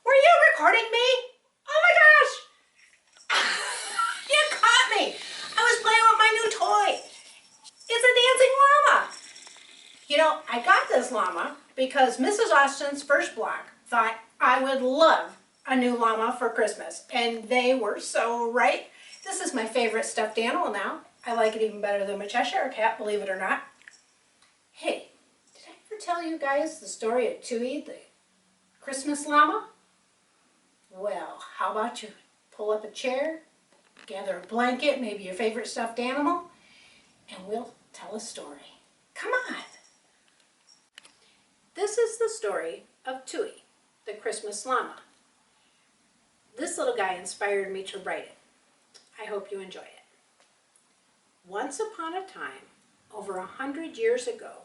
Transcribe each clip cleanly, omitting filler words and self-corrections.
Were you recording me? Oh my gosh! You caught me! I was playing with my new toy. It's a dancing llama. You know, I got this llama because Mrs. Austin's first block thought I would love a new llama for Christmas, and they were so right. This is my favorite stuffed animal now. I like it even better than my Cheshire cat, believe it or not. Hey, did I ever tell you guys the story of Tuis the Christmas Llama? Well, how about you pull up a chair, gather a blanket, maybe your favorite stuffed animal, and we'll tell a story. Come on. This is the story of Tuis, the Christmas Llama. This little guy inspired me to write it. I hope you enjoy it. Once upon a time, over 100 years ago,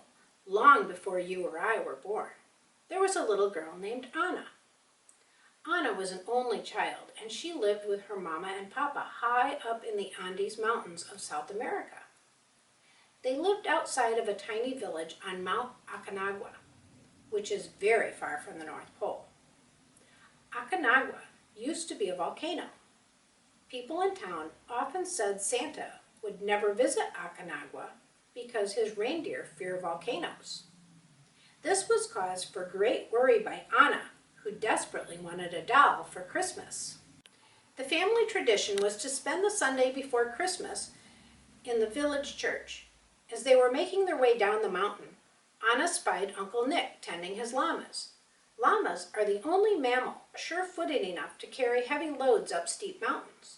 long before you or I were born, there was a little girl named Anna. Anna was an only child, and she lived with her mama and papa high up in the Andes Mountains of South America. They lived outside of a tiny village on Mount Aconcagua, which is very far from the North Pole. Aconcagua used to be a volcano. People in town often said Santa would never visit Aconcagua because his reindeer fear volcanoes. This was cause for great worry by Anna, who desperately wanted a doll for Christmas. The family tradition was to spend the Sunday before Christmas in the village church. As they were making their way down the mountain, Anna spied Uncle Nick tending his llamas. Llamas are the only mammal sure-footed enough to carry heavy loads up steep mountains.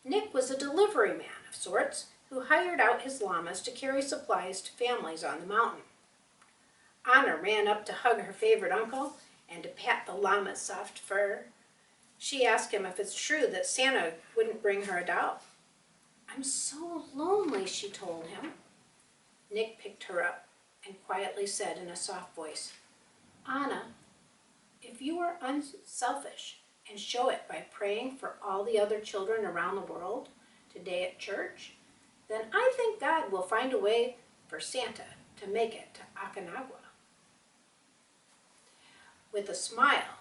Nick was a delivery man of sorts who hired out his llamas to carry supplies to families on the mountain. Anna ran up to hug her favorite uncle and to pat the llama's soft fur. She asked him if it's true that Santa wouldn't bring her a doll. "I'm so lonely," she told him. Nick picked her up and quietly said in a soft voice, "Anna, if you are unselfish and show it by praying for all the other children around the world today at church, then I think God will find a way for Santa to make it to Aconcagua." With a smile,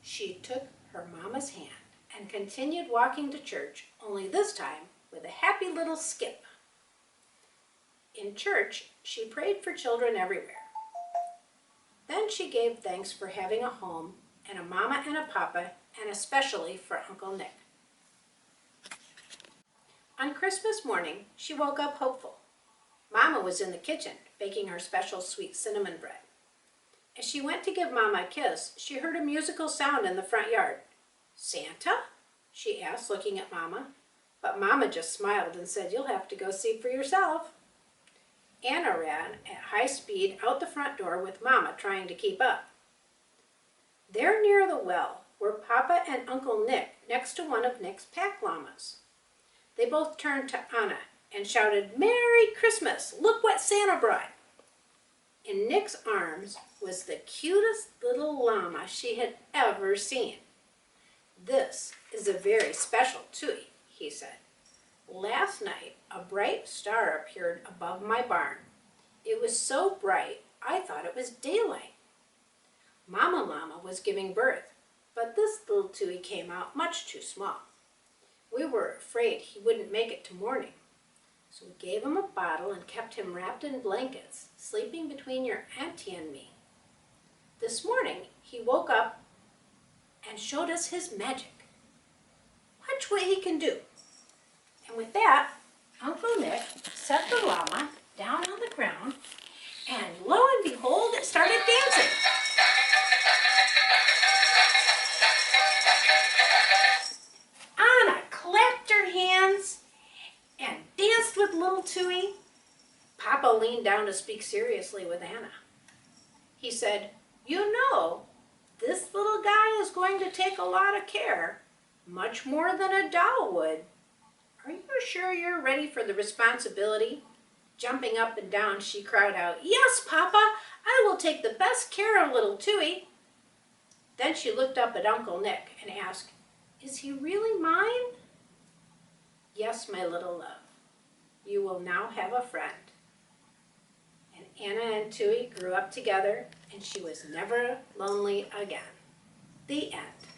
she took her mama's hand and continued walking to church, only this time with a happy little skip. In church, she prayed for children everywhere. Then she gave thanks for having a home and a mama and a papa, and especially for Uncle Nick. On Christmas morning, she woke up hopeful. Mama was in the kitchen baking her special sweet cinnamon bread. As she went to give Mama a kiss, she heard a musical sound in the front yard. "Santa?" she asked, looking at Mama. But Mama just smiled and said, "You'll have to go see for yourself." Anna ran at high speed out the front door with Mama trying to keep up. There near the well were Papa and Uncle Nick next to one of Nick's pack llamas. They both turned to Anna and shouted, "Merry Christmas! Look what Santa brought!" In Nick's arms was the cutest little llama she had ever seen. "This is a very special Tuis," he said. "Last night, a bright star appeared above my barn. It was so bright, I thought it was daylight. Mama Llama was giving birth, but this little Tuis came out much too small. We were afraid he wouldn't make it to morning. So we gave him a bottle and kept him wrapped in blankets, sleeping between your auntie and me. This morning, he woke up and showed us his magic. Watch what he can do." And with that, Uncle Nick set the llama down on the ground, and lo and behold, it started dancing. Anna clapped her hands and danced with little Tuis. Papa leaned down to speak seriously with Anna. He said, "You know, this little guy is going to take a lot of care. much more than a doll would. Are you sure you're ready for the responsibility? Jumping up and down, she cried out, "Yes, Papa, I will take the best care of little Tuis." Then she looked up at Uncle Nick and asked, "Is he really mine?" "Yes, my little love. You will now have a friend." And Anna and Tuis grew up together, and she was never lonely again. The end.